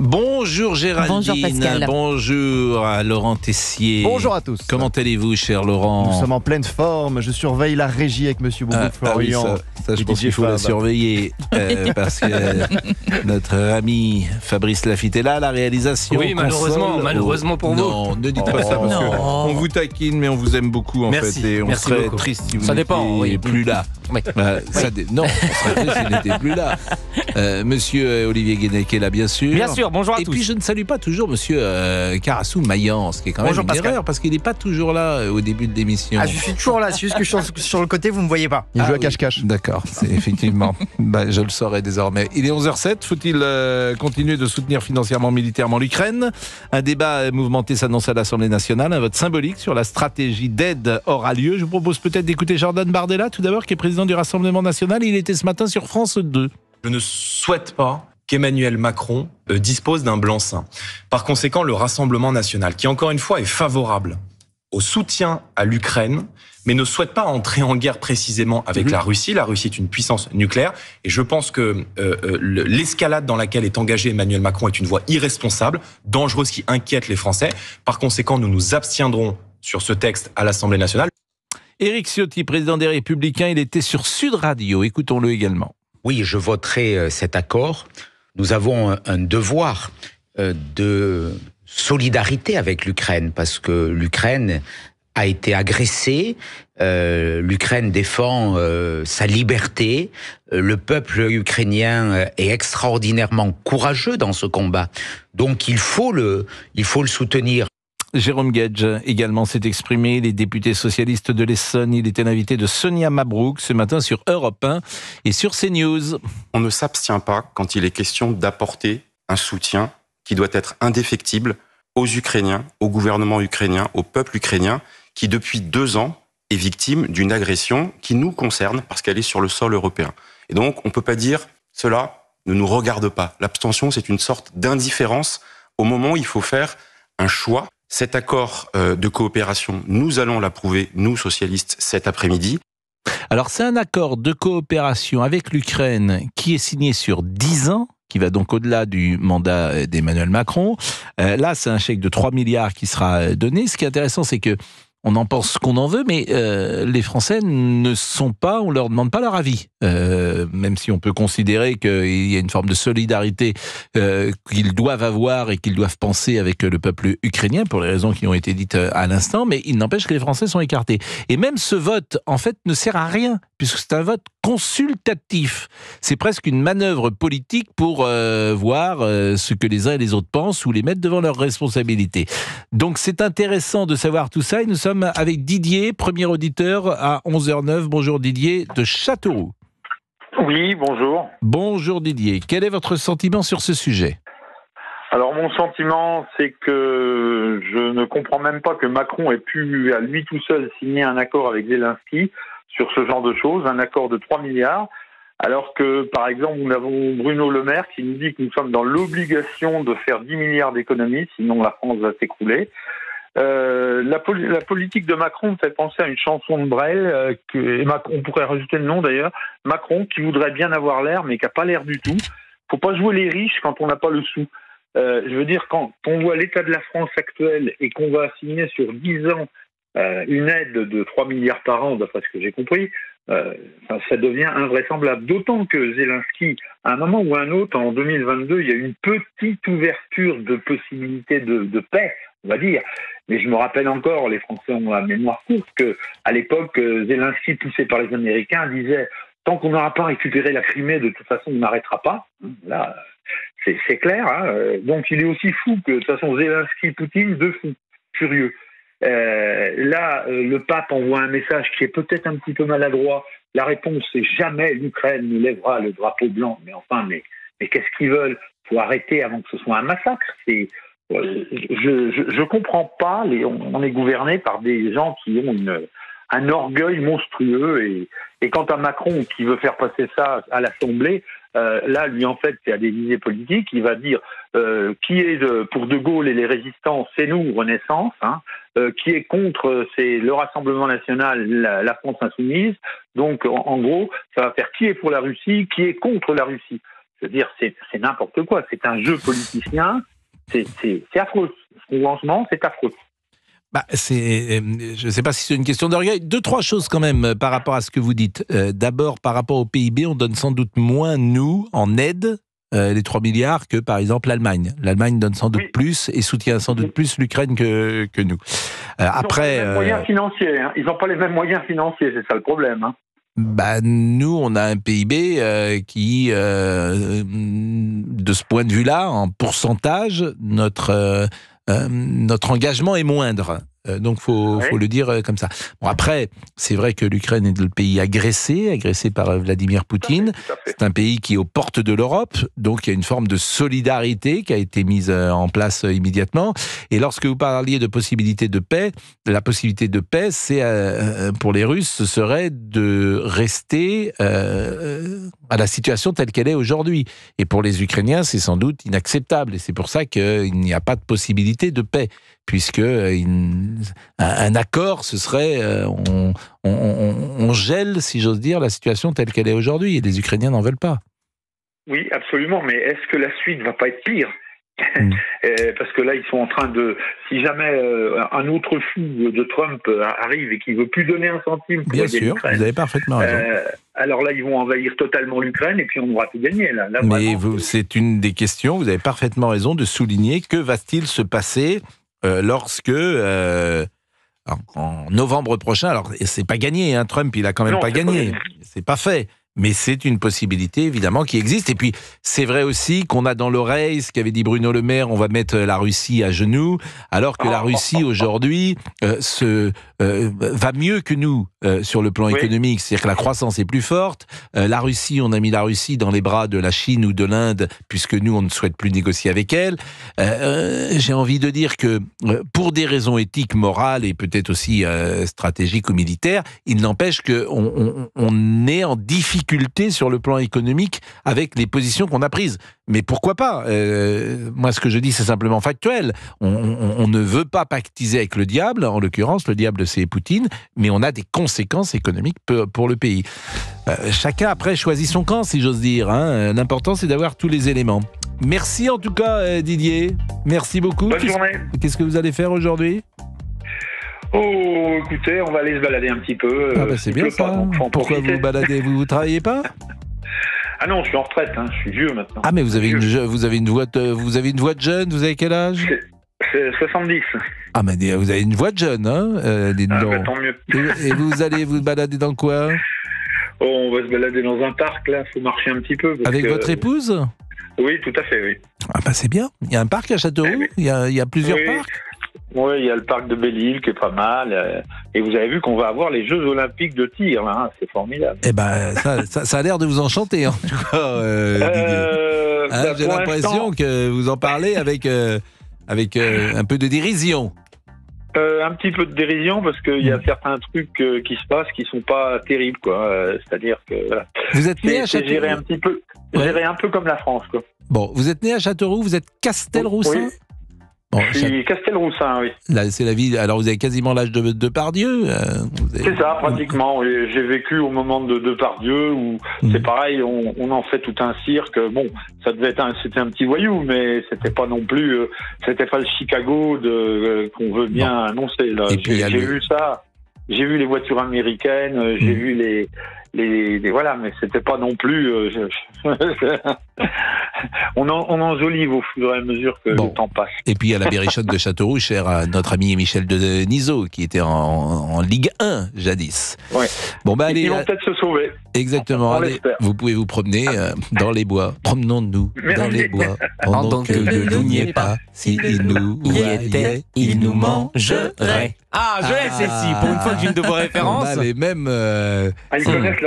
Bonjour Géraldine. Bonjour Pascal. Bonjour à Laurent Tessier. Bonjour à tous. Comment allez-vous, cher Laurent? Nous sommes en pleine forme. Je surveille la régie avec Monsieur Boubouk Florian. Ça, je pense qu'il faut la surveiller parce que notre ami Fabrice Lafitte est là, la réalisation. Oui, malheureusement pour vous. Non, ne dites pas ça parce qu'on vous taquine, mais on vous aime beaucoup en fait. Et on serait beaucoup. triste si vous Ça n'étiez dépend, plus là. Oui. Non, on serait triste s'il n'était plus là. Monsieur Olivier Guénec est là, bien sûr. Bien sûr, bonjour à tous. Et puis je ne salue pas toujours Monsieur Carassou Mayence, qui est quand même Bonjour, une Pascal. erreur parce qu'il n'est pas toujours là au début de l'émission. Ah, je suis toujours là, c'est juste que je suis sur le côté, vous me voyez pas. Il joue à cache-cache. D'accord, c'est effectivement. Je le saurai désormais. Il est 11h07. Faut-il continuer de soutenir financièrement, militairement l'Ukraine? Un débat mouvementé s'annonce à l'Assemblée nationale. Un vote symbolique sur la stratégie d'aide aura lieu. Je vous propose peut-être d'écouter Jordan Bardella, tout d'abord, qui est président du Rassemblement national. Il était ce matin sur France 2. Je ne souhaite pas qu'Emmanuel Macron dispose d'un blanc-seing. Par conséquent, le Rassemblement national, qui encore une fois est favorable au soutien à l'Ukraine, mais ne souhaite pas entrer en guerre précisément avec la Russie. La Russie est une puissance nucléaire et je pense que l'escalade dans laquelle est engagé Emmanuel Macron est une voie irresponsable, dangereuse, qui inquiète les Français. Par conséquent, nous nous abstiendrons sur ce texte à l'Assemblée nationale. Éric Ciotti, président des Républicains, il était sur Sud Radio. Écoutons-le également. Oui, je voterai cet accord. Nous avons un devoir de solidarité avec l'Ukraine parce que l'Ukraine a été agressée. L'Ukraine défend sa liberté. Le peuple ukrainien est extraordinairement courageux dans ce combat. Donc il faut le soutenir. Jérôme Guedj également s'est exprimé, les députés socialistes de l'Essonne. Il était l'invité de Sonia Mabrouk ce matin sur Europe 1 et sur CNews. On ne s'abstient pas quand il est question d'apporter un soutien qui doit être indéfectible aux Ukrainiens, au gouvernement ukrainien, au peuple ukrainien, qui depuis 2 ans est victime d'une agression qui nous concerne parce qu'elle est sur le sol européen. Et donc, on ne peut pas dire « cela ne nous regarde pas ». L'abstention, c'est une sorte d'indifférence au moment où il faut faire un choix. Cet accord de coopération, nous allons l'approuver, nous socialistes, cet après-midi. Alors c'est un accord de coopération avec l'Ukraine qui est signé sur 10 ans, qui va donc au-delà du mandat d'Emmanuel Macron. Là, c'est un chèque de 3 milliards qui sera donné. Ce qui est intéressant, c'est que on en pense ce qu'on en veut, mais les Français ne sont pas, on leur demande pas leur avis. Même si on peut considérer qu'il y a une forme de solidarité qu'ils doivent avoir et qu'ils doivent penser avec le peuple ukrainien, pour les raisons qui ont été dites à l'instant, mais il n'empêche que les Français sont écartés. Et même ce vote, en fait, ne sert à rien, puisque c'est un vote consultatif. C'est presque une manœuvre politique pour voir ce que les uns et les autres pensent ou les mettre devant leurs responsabilités. Donc c'est intéressant de savoir tout ça, et nous sommes avec Didier, premier auditeur à 11h09. Bonjour Didier de Châteauroux. Oui, bonjour. Bonjour Didier. Quel est votre sentiment sur ce sujet? Alors mon sentiment, c'est que je ne comprends même pas que Macron ait pu à lui tout seul signer un accord avec Zelensky sur ce genre de choses, un accord de 3 milliards, alors que par exemple nous avons Bruno Le Maire qui nous dit que nous sommes dans l'obligation de faire 10 milliards d'économies, sinon la France va s'écrouler. La politique de Macron me fait penser à une chanson de Brel, et Macron, on pourrait rajouter le nom d'ailleurs, Macron qui voudrait bien avoir l'air mais qui n'a pas l'air du tout. Faut pas jouer les riches quand on n'a pas le sou. Je veux dire, quand on voit l'état de la France actuelle et qu'on va signer sur 10 ans une aide de 3 milliards par an, d'après ce que j'ai compris, ça devient invraisemblable. D'autant que Zelensky, à un moment ou à un autre, en 2022, il y a eu une petite ouverture de possibilité de paix, on va dire. Mais je me rappelle encore, les Français ont la mémoire courte, qu'à l'époque, Zelensky, poussé par les Américains, disait « Tant qu'on n'aura pas récupéré la Crimée, de toute façon, on n'arrêtera pas. » Là, c'est clair. Donc, il est aussi fou que, de toute façon, Zelensky-Poutine, deux fous furieux. Là, le pape envoie un message qui est peut-être un petit peu maladroit. La réponse, c'est jamais l'Ukraine ne lèvera le drapeau blanc. Mais enfin, mais qu'est-ce qu'ils veulent? Faut arrêter avant que ce soit un massacre. Je comprends pas. On est gouverné par des gens qui ont un orgueil monstrueux. Et quant à Macron qui veut faire passer ça à l'Assemblée, là, lui, en fait, c'est à des visées politiques. Il va dire qui est pour De Gaulle et les résistants, c'est nous, Renaissance. Qui est contre, c'est le Rassemblement national, la France insoumise. Donc, en gros, ça va faire qui est pour la Russie, qui est contre la Russie. Je veux dire, c'est n'importe quoi. C'est un jeu politicien. C'est affreux. Franchement, c'est affreux. Je ne sais pas si c'est une question d'orgueil. 2-3 choses quand même par rapport à ce que vous dites. D'abord, par rapport au PIB, on donne sans doute moins, nous, en aide, les 3 milliards, que par exemple l'Allemagne. L'Allemagne donne sans doute plus et soutient sans doute plus l'Ukraine que nous. Après, ils n'ont pas les mêmes moyens financiers. Hein. Ils n'ont pas les mêmes moyens financiers, c'est ça le problème. Hein. Nous, on a un PIB qui, de ce point de vue-là, en pourcentage, notre engagement est moindre. Donc, faut le dire comme ça. Bon, après, c'est vrai que l'Ukraine est le pays agressé par Vladimir Poutine. C'est un pays qui est aux portes de l'Europe, donc il y a une forme de solidarité qui a été mise en place immédiatement. Et lorsque vous parliez de possibilité de paix, la possibilité de paix, c'est pour les Russes, ce serait de rester à la situation telle qu'elle est aujourd'hui. Et pour les Ukrainiens, c'est sans doute inacceptable. Et c'est pour ça qu'il n'y a pas de possibilité de paix. Puisque un accord, ce serait on gèle, si j'ose dire, la situation telle qu'elle est aujourd'hui, et les Ukrainiens n'en veulent pas. Oui, absolument, mais est-ce que la suite ne va pas être pire ? Parce que là, ils sont en train de... Si jamais un autre fou de Trump arrive et qu'il ne veut plus donner un centime pour bien sûr, vous avez parfaitement raison. Alors là, ils vont envahir totalement l'Ukraine et puis on aura tout gagné. Là mais c'est une des questions, vous avez parfaitement raison de souligner, que va-t-il se passer lorsque, en novembre prochain, alors c'est pas gagné, hein, Trump il a quand même pas gagné, c'est pas fait, mais c'est une possibilité évidemment qui existe. Et puis c'est vrai aussi qu'on a dans l'oreille ce qu'avait dit Bruno Le Maire, on va mettre la Russie à genoux, alors que la Russie aujourd'hui va mieux que nous sur le plan économique, c'est-à-dire que la croissance est plus forte. La Russie, on a mis la Russie dans les bras de la Chine ou de l'Inde, puisque nous, on ne souhaite plus négocier avec elle. J'ai envie de dire que pour des raisons éthiques, morales et peut-être aussi stratégiques ou militaires, il n'empêche qu'on est en difficulté sur le plan économique avec les positions qu'on a prises. Mais pourquoi pas ? Moi, ce que je dis, c'est simplement factuel. On ne veut pas pactiser avec le diable, en l'occurrence, le diable, c'est Poutine, mais on a des conséquences économiques pour le pays. Chacun, après, choisit son camp, si j'ose dire. Hein. L'important, c'est d'avoir tous les éléments. Merci en tout cas, Didier. Merci beaucoup. Bonne journée. Qu'est-ce que vous allez faire aujourd'hui ? Oh, écoutez, on va aller se balader un petit peu. C'est bien ça. Pourquoi vous baladez ? Vous travaillez pas ? Ah non, je suis en retraite, hein. Je suis vieux maintenant. Ah mais vous avez une voix de jeune, vous avez quel âge ? C'est 70. Ah mais vous avez une voix de jeune, hein, dites donc. Tant mieux. Et vous allez vous balader dans quoi ? On va se balader dans un parc, là, faut marcher un petit peu. Avec votre épouse ? Oui, tout à fait, oui. Ah bah c'est bien. Il y a un parc à Châteauroux ? Il y a plusieurs parcs ? Oui, il y a le parc de Belle-Île qui est pas mal. Et vous avez vu qu'on va avoir les Jeux Olympiques de tir, là. Hein, c'est formidable. Eh ben, ça a l'air de vous enchanter, en tout cas, Didier. J'ai l'impression que vous en parlez avec un peu de dérision. Un petit peu de dérision, parce qu'il y a certains trucs qui se passent qui sont pas terribles, quoi. C'est-à-dire que... Voilà. Vous êtes né à Châteauroux ? Géré un peu comme la France, quoi. Bon, vous êtes né à Châteauroux, vous êtes Castelroussin ? Oui. Bon, je suis Castelroussin, oui. Là, c'est la ville. Alors, vous avez quasiment l'âge de Depardieu. C'est ça, pratiquement. Oui. J'ai vécu au moment de Depardieu où c'est pareil, on en fait tout un cirque. Bon, ça devait être c'était un petit voyou, mais c'était pas non plus, c'était pas le Chicago qu'on veut bien annoncer. Là. J'ai vu ça. J'ai vu les voitures américaines. J'ai vu les voilà, mais c'était pas non plus. On enjolive au fur et à mesure que le temps passe. Et puis il y a la Berrichonne de Châteauroux, chère à notre ami Michel Denisot, qui était en Ligue 1 jadis. Ouais. Bon bah allez. Ils vont peut-être se sauver. Exactement. Allez, vous pouvez vous promener dans les bois. Promenons-nous dans les bois. Pendant que le loup n'y est pas, s'il nous y était, il nous mangerait. Ah, je laisse celle-ci, pour une fois que j'ai une de vos références. On a les mêmes...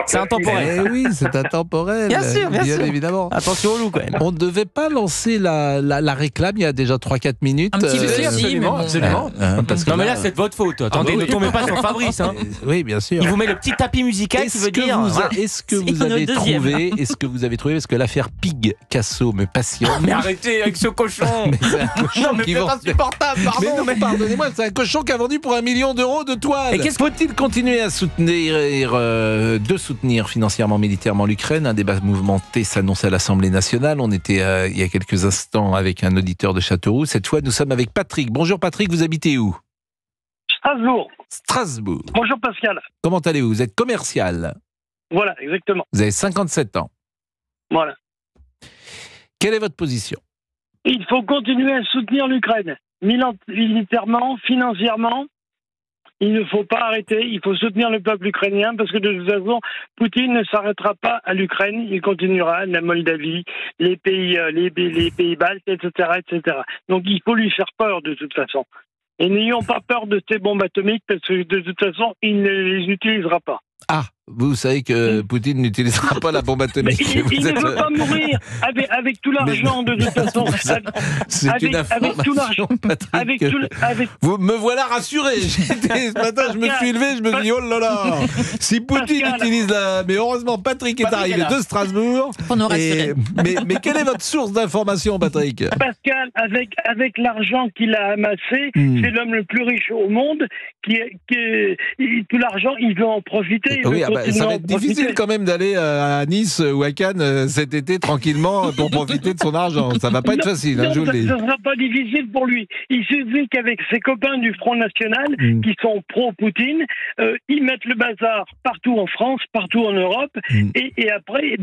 C'est intemporel. Eh oui, c'est intemporel. Bien sûr. Évidemment. Attention au loup, quand même. On ne devait pas lancer la réclame il y a déjà 3-4 minutes. Un petit peu, absolument. Parce que non, mais là, c'est de votre faute. Attendez, ne tombez pas sur Fabrice. Hein. Oui, bien sûr. Il vous met le petit tapis musical qui veut dire... Est-ce que vous avez trouvé, parce que l'affaire Picasso me passionne. Mais arrêtez avec ce cochon. Mais c'est un cochon qui vend... insupportable, pardon. Mais non, mais pardonnez-moi, c'est un cochon qui a vendu pour 1 million d'euros de toile. Et qu'est-ce faut-il continuer à soutenir financièrement, militairement l'Ukraine? Un débat mouvementé s'annonce à l'Assemblée nationale. On était il y a quelques instants avec un auditeur de Châteauroux. Cette fois, nous sommes avec Patrick. Bonjour Patrick, vous habitez où? Strasbourg. Strasbourg. Bonjour Pascal. Comment allez-vous? Vous êtes commercial. Voilà, exactement. Vous avez 57 ans. Voilà. Quelle est votre position? Il faut continuer à soutenir l'Ukraine. Militairement, financièrement, il ne faut pas arrêter. Il faut soutenir le peuple ukrainien parce que de toute façon, Poutine ne s'arrêtera pas à l'Ukraine. Il continuera, la Moldavie, les pays baltes, etc., etc. Donc il faut lui faire peur de toute façon. Et n'ayons pas peur de ces bombes atomiques parce que de toute façon, il ne les utilisera pas. Ah, vous savez que Poutine n'utilisera pas la bombe atomique. Il ne veut pas mourir avec tout l'argent de toute façon. C'est une information, Patrick. Vous me voilà rassuré. Ce matin, je me suis élevé, je me suis dit, oh là là, si Poutine utilise la... Mais heureusement, Patrick est arrivé de Strasbourg. Mais quelle est votre source d'information, Patrick? Pascal, avec l'argent qu'il a amassé, c'est l'homme le plus riche au monde. Tout l'argent, il veut en profiter. Oui, ça va être difficile quand même d'aller à Nice ou à Cannes cet été tranquillement pour profiter de son argent. Ça va pas être facile, je vous le dis. Ça sera pas difficile pour lui. Il suffit qu'avec ses copains du Front National, qui sont pro-Poutine, ils mettent le bazar partout en France, partout en Europe, et après,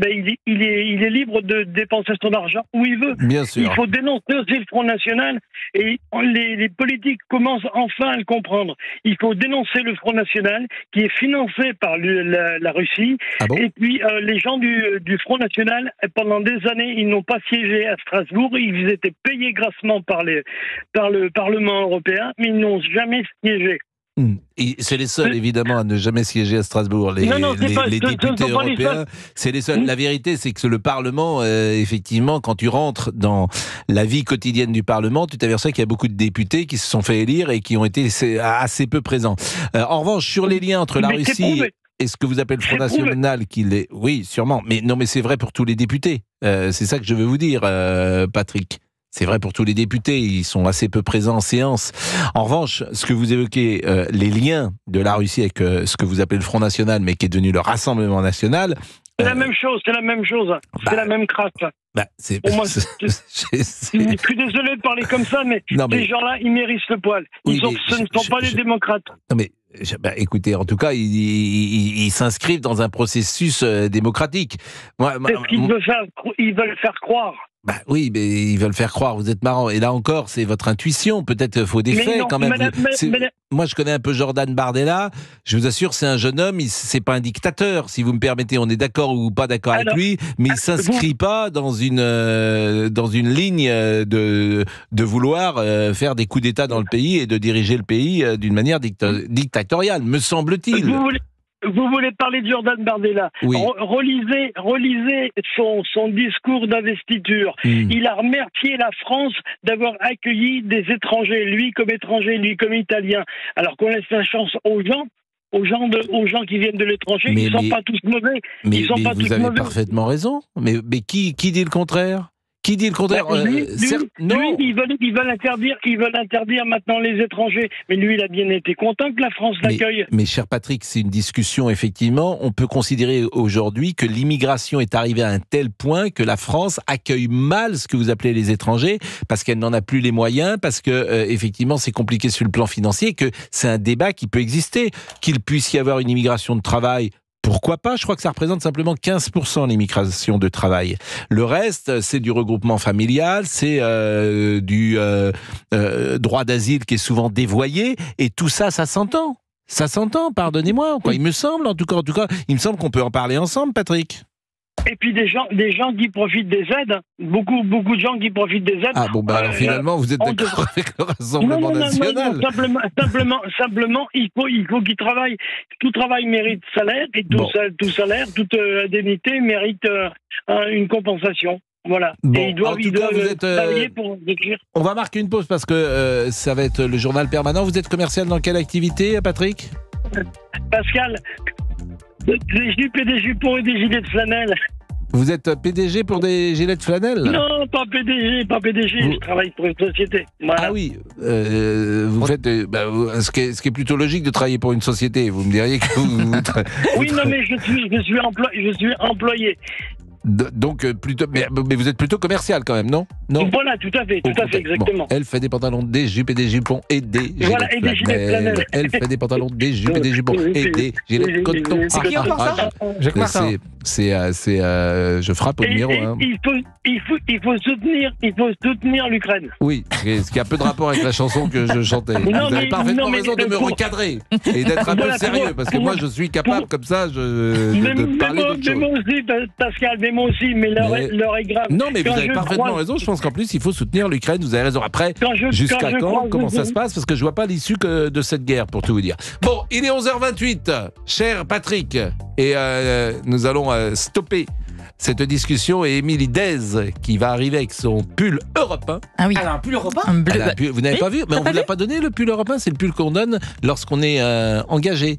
il est libre de dépenser son argent où il veut. Bien sûr. Il faut dénoncer aussi le Front National, et les politiques commencent enfin à le comprendre. Il faut dénoncer le Front National, qui est financé par la Russie. Ah bon? Et puis les gens du Front National, pendant des années, ils n'ont pas siégé à Strasbourg. Ils étaient payés grassement par le Parlement européen, mais ils n'ont jamais siégé. C'est les seuls, évidemment, à ne jamais siéger à Strasbourg. Les députés européens, c'est les seuls. La vérité, c'est que le Parlement, effectivement, quand tu rentres dans la vie quotidienne du Parlement, tu t'aperçois qu'il y a beaucoup de députés qui se sont fait élire et qui ont été assez peu présents. En revanche, sur les liens entre la Russie et ce que vous appelez le Front National, oui, sûrement. Mais non, mais c'est vrai pour tous les députés. C'est ça que je veux vous dire, Patrick. C'est vrai pour tous les députés, ils sont assez peu présents en séance. En revanche, ce que vous évoquez, les liens de la Russie avec ce que vous appelez le Front National, mais qui est devenu le Rassemblement National... C'est la même chose, c'est la même crasse. Pour moi, je suis désolé de parler comme ça, mais ces gens-là, ils méritent le poil. Ce ne sont pas des démocrates. Non mais, écoutez, en tout cas, ils s'inscrivent dans un processus démocratique. C'est ce qu'ils veulent faire croire. Oui, mais ils veulent faire croire, vous êtes marrant. Et là encore, c'est votre intuition, peut-être faut des faits quand même. Moi, je connais un peu Jordan Bardella, je vous assure, c'est un jeune homme, c'est pas un dictateur, si vous me permettez, on est d'accord ou pas d'accord avec lui, mais il s'inscrit pas dans une ligne de vouloir faire des coups d'État dans le pays et de diriger le pays d'une manière dictatoriale, me semble-t-il. Vous voulez parler de Jordan Bardella? Oui. Relisez son discours d'investiture. Il a remercié la France d'avoir accueilli des étrangers, lui comme étranger, lui comme italien. Alors qu'on laisse la chance aux gens qui viennent de l'étranger, ils ne sont pas tous mauvais. Mais vous avez parfaitement raison. Mais qui dit le contraire? Qui dit le contraire? Lui, ils veulent interdire maintenant les étrangers. Mais lui, il a bien été content que la France l'accueille. Mais cher Patrick, c'est une discussion, effectivement. On peut considérer aujourd'hui que l'immigration est arrivée à un tel point que la France accueille mal ce que vous appelez les étrangers, parce qu'elle n'en a plus les moyens, parce que, effectivement, c'est compliqué sur le plan financier, que c'est un débat qui peut exister. Qu'il puisse y avoir une immigration de travail, pourquoi pas? Je crois que ça représente simplement 15% l'immigration de travail. Le reste, c'est du regroupement familial, c'est du droit d'asile qui est souvent dévoyé, et tout ça, ça s'entend. Ça s'entend, pardonnez-moi. Il me semble, en tout cas, il me semble qu'on peut en parler ensemble, Patrick. Et puis des gens qui profitent des aides, beaucoup de gens qui profitent des aides. Ah bon, alors finalement, vous êtes d'accord avec le Rassemblement National? Simplement, il faut qu'ils travaillent. Tout travail mérite salaire, et tout salaire, toute indemnité mérite une compensation. Voilà. Et ils doivent travailler pour écrire. On va marquer une pause parce que ça va être le journal permanent. Vous êtes commercial dans quelle activité, Patrick? Pascal, des jupes et des jupons et des gilets de flanelle. Vous êtes PDG pour des gilets de flanelle? Non, pas PDG, je travaille pour une société. Voilà. Ah oui, vous faites... ce qui est plutôt logique de travailler pour une société, vous me diriez que vous oui, non, mais je suis employé. Donc, plutôt, mais vous êtes plutôt commercial quand même, non? Non. Voilà, tout à fait, exactement. Bon, elle fait des pantalons, des jupes et des jupons et des gilets de flanelle. Elle fait des pantalons, des jupes et des jupons et des gilets de coton. C'est qui encore ça? Jacques Martin. Je frappe au numéro 1. Il faut soutenir l'Ukraine. Oui, ce qui a peu de rapport avec la chanson que je chantais. Vous avez parfaitement raison de me recadrer et d'être un peu sérieux, parce que moi je suis capable comme ça de parler d'autre chose. Mais moi aussi, Pascal, moi aussi, mais l'heure est grave. Non, mais vous avez parfaitement raison. Je pense qu'en plus, il faut soutenir l'Ukraine. Vous avez raison. Après, jusqu'à quand? Comment ça se passe? Parce que je vois pas l'issue de cette guerre, pour tout vous dire. Bon, il est 11h28, cher Patrick, et nous allons stopper cette discussion. Et Émilie Dez, qui va arriver avec son pull européen. Ah oui. Elle a un pull européen? Un bleu. Vous n'avez pas vu? Mais on ne vous l'a pas donné, le pull européen. C'est le pull qu'on donne lorsqu'on est engagé.